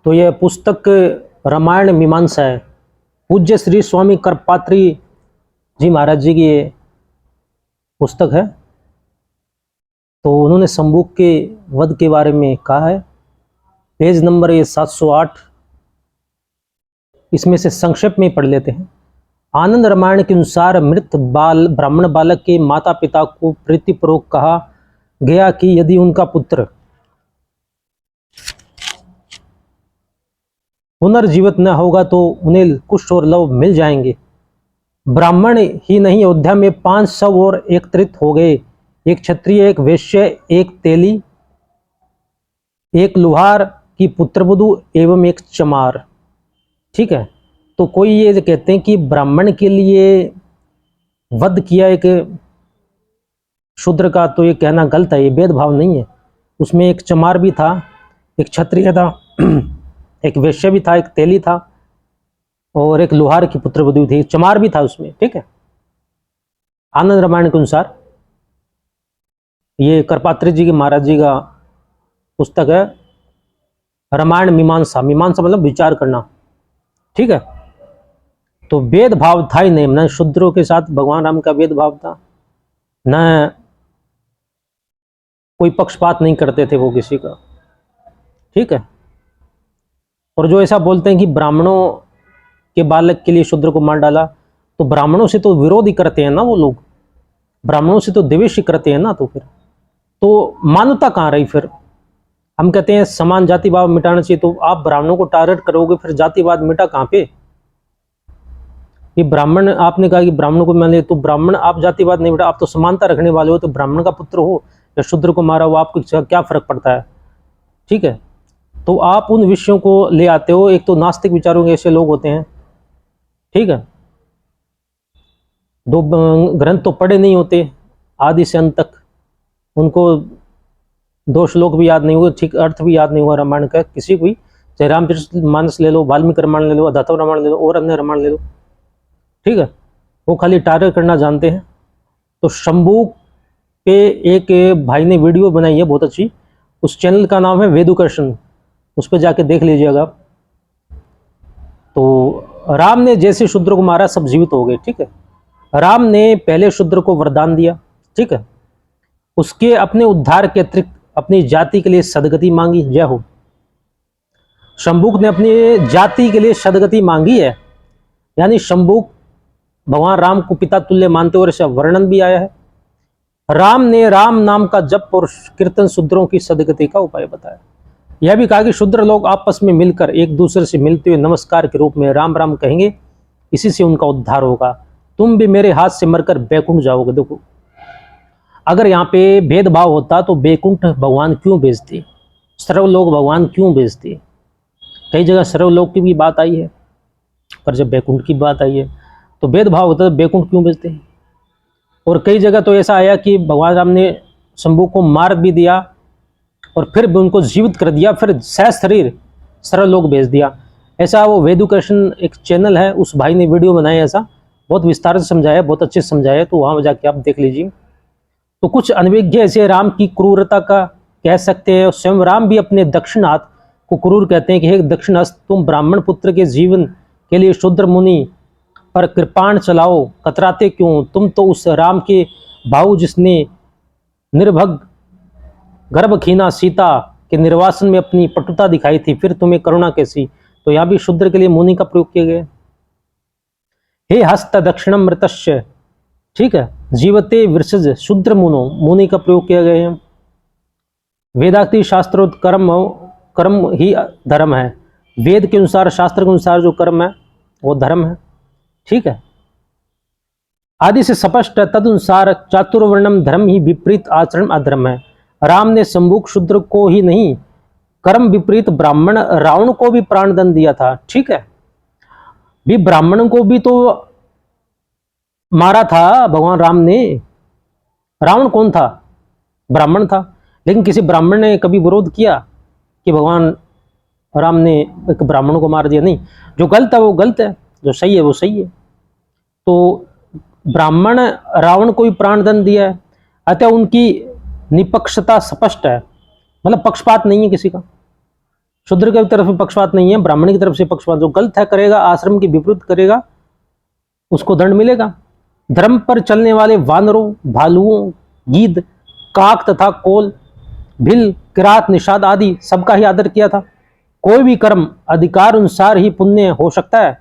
तो यह पुस्तक रामायण मीमांसा है। पूज्य श्री स्वामी करपात्री जी महाराज जी की ये पुस्तक है। तो उन्होंने शंबुक के वध के बारे में कहा है। पेज नंबर ये 708। इसमें से संक्षेप में पढ़ लेते हैं। आनंद रामायण के अनुसार मृत ब्राह्मण बालक के माता पिता को प्रीतिपूर्वक कहा गया कि यदि उनका पुत्र पुनर्जीवित न होगा तो उन्हें कुष्ठ और लव मिल जाएंगे। ब्राह्मण ही नहीं, अयोध्या में 500 और एकत्रित हो गए। एक क्षत्रिय, एक वैश्य, एक तेली, एक लुहार की पुत्रवधू एवं एक चमार। ठीक है। तो कोई ये कहते हैं कि ब्राह्मण के लिए वध किया एक शूद्र का, तो ये कहना गलत है। ये भेदभाव नहीं है। उसमें एक चमार भी था, एक क्षत्रिय था, एक वैश्य भी था, एक तेली था और एक लोहार की पुत्रवधू थी। चमार भी था उसमें। ठीक है। आनंद रामायण के अनुसार ये करपात्री जी के महाराज जी का पुस्तक है, रामायण मीमांसा। मीमांसा मतलब विचार करना। ठीक है। तो भेदभाव था ही नहीं, न शूद्रों के साथ भगवान राम का भेदभाव था, न कोई पक्षपात नहीं करते थे वो किसी का। ठीक है। और जो ऐसा बोलते हैं कि ब्राह्मणों के बालक के लिए शूद्र को मार डाला, तो ब्राह्मणों से तो विरोध ही करते हैं ना वो लोग, ब्राह्मणों से तो द्वेष ही करते हैं ना। तो फिर तो मानवता कहाँ रही फिर? हम कहते हैं समान जातिवाद मिटाना चाहिए, तो आप ब्राह्मणों को टारगेट करोगे, फिर जातिवाद मिटा कहाँ पे? ये ब्राह्मण, आपने कहा कि ब्राह्मणों को मान लिया, तो ब्राह्मण आप जातिवाद नहीं मिटा, आप तो समानता रखने वाले हो। तो ब्राह्मण का पुत्र हो या शूद्र को मारा हो, आपको क्या फर्क पड़ता है? ठीक है। तो आप उन विषयों को ले आते हो। एक तो नास्तिक विचारों के ऐसे लोग होते हैं। ठीक है। दो ग्रंथ तो पढ़े नहीं होते आदि से अंत तक, उनको 2 श्लोक भी याद नहीं हुए, ठीक अर्थ भी याद नहीं हुआ रामायण का किसी भी। चाहे रामचरित मानस ले लो, वाल्मीकि रामायण ले लो, अध्यात्म रामायण ले लो और अन्य रामायण ले लो। ठीक है। वो खाली टारगेट करना जानते हैं। तो शंभू पे एक भाई ने वीडियो बनाई है बहुत अच्छी, उस चैनल का नाम है वेदुकर्षण, उस पर जाके देख लीजिएगा। तो राम ने जैसे शूद्र को मारा सब जीवित हो गए। ठीक है। राम ने पहले शूद्र को वरदान दिया। ठीक है। उसके अपने उद्धार के अतिरिक्त अपनी जाति के लिए सदगति मांगी। जय हो। शंभुक ने अपनी जाति के लिए सदगति मांगी है, यानी शंभुक भगवान राम को पिता तुल्य मानते और ऐसा वर्णन भी आया है। राम ने राम नाम का जप और कीर्तन शूद्रों की सदगति का उपाय बताया। यह भी कहा कि शूद्र लोग आपस में मिलकर एक दूसरे से मिलते हुए नमस्कार के रूप में राम राम कहेंगे, इसी से उनका उद्धार होगा। तुम भी मेरे हाथ से मरकर बैकुंठ जाओगे। देखो, अगर यहाँ पे भेदभाव होता तो बैकुंठ भगवान क्यों भेजते, सर्वलोक भगवान क्यों भेजते? कई जगह सर्वलोक की भी बात आई है, पर जब बैकुंठ की बात आई है तो भेदभाव होता तो बैकुंठ क्यों भेजते हैं? और कई जगह तो ऐसा आया कि भगवान राम ने शंभू को मार भी दिया और फिर भी उनको जीवित कर दिया, फिर सह शरीर सर्वलोक भेज दिया। ऐसा वो वेदुकर्षण एक चैनल है, उस भाई ने वीडियो बनाया, ऐसा बहुत विस्तार से समझाया, बहुत अच्छे से समझाया। तो वहाँ जाके आप देख लीजिए। तो कुछ अनभिज्ञ ऐसे राम की क्रूरता का कह सकते हैं। स्वयं राम भी अपने दक्षिण हाथ को क्रूर कहते हैं कि हे दक्षिण हस्त, तुम ब्राह्मण पुत्र के जीवन के लिए शूद्र मुनि पर कृपाण चलाओ, कतराते क्यों? तुम तो उस राम के भाऊ जिसने निर्भग गर्भखीना सीता के निर्वासन में अपनी पटुता दिखाई थी, फिर तुम्हें करुणा कैसी? तो यहाँ भी शूद्र के लिए मुनि का प्रयोग किया गया। हे हस्त दक्षिणम मृतस्य, ठीक है, जीवते वृषज शूद्र मुनो, मुनि का प्रयोग किया गया है। वेदाक्ति शास्त्रोक्त कर्म ही धर्म है। वेद के अनुसार, शास्त्र के अनुसार जो कर्म है वो धर्म है। ठीक है। आदि से स्पष्ट है, तदनुसार चातुर्वर्णम धर्म ही विपरीत आचरण अधर्म है। राम ने शंभुक शूद्र को ही नहीं, कर्म विपरीत ब्राह्मण रावण को भी प्राणदंड दिया था। ठीक है। भी ब्राह्मण को भी तो मारा था भगवान राम ने। रावण कौन था? ब्राह्मण था। लेकिन किसी ब्राह्मण ने कभी विरोध किया कि भगवान राम ने एक ब्राह्मण को मार दिया? नहीं। जो गलत है वो गलत है, जो सही है वो सही है। तो ब्राह्मण रावण को भी प्राणदंड दिया है, अतः उनकी निपक्षता स्पष्ट है, मतलब पक्षपात नहीं है किसी का। शूद्र की तरफ से पक्षपात नहीं है, ब्राह्मण की तरफ से पक्षपात। जो गलत है करेगा, आश्रम की विपरीत करेगा, उसको दंड मिलेगा। धर्म पर चलने वाले वानरों, भालुओं, गीद, काक तथा कोल, भिल, किरात, निषाद आदि सबका ही आदर किया था। कोई भी कर्म अधिकार अनुसार ही पुण्य हो सकता है।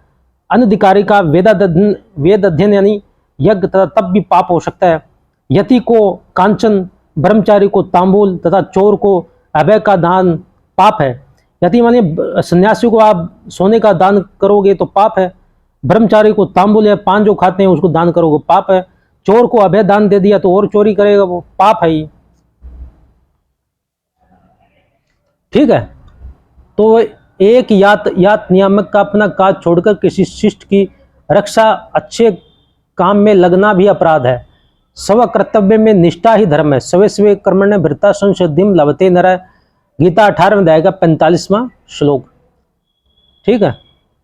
अनधिकारी का वेद अध्ययन यानी यज्ञ तथा तप भी पाप हो सकता है। यति को कांचन, ब्रह्मचारी को तांबूल तथा चोर को अभय का दान पाप है। यति माने सन्यासी को आप सोने का दान करोगे तो पाप है। ब्रह्मचारी को तांबूल या पान जो खाते हैं उसको दान करोगे पाप है। चोर को अभय दान दे दिया तो और चोरी करेगा, वो पाप है ही। ठीक है, तो एक यातायात नियामक का अपना काज छोड़कर किसी शिष्ट की रक्षा, अच्छे काम में लगना भी अपराध है। स्व कर्तव्य में निष्ठा ही धर्म है। स्वे स्वे कर्मण्य भृता संशोधिम लभते नरः, गीता 18वें अध्याय का 45वां श्लोक। ठीक है।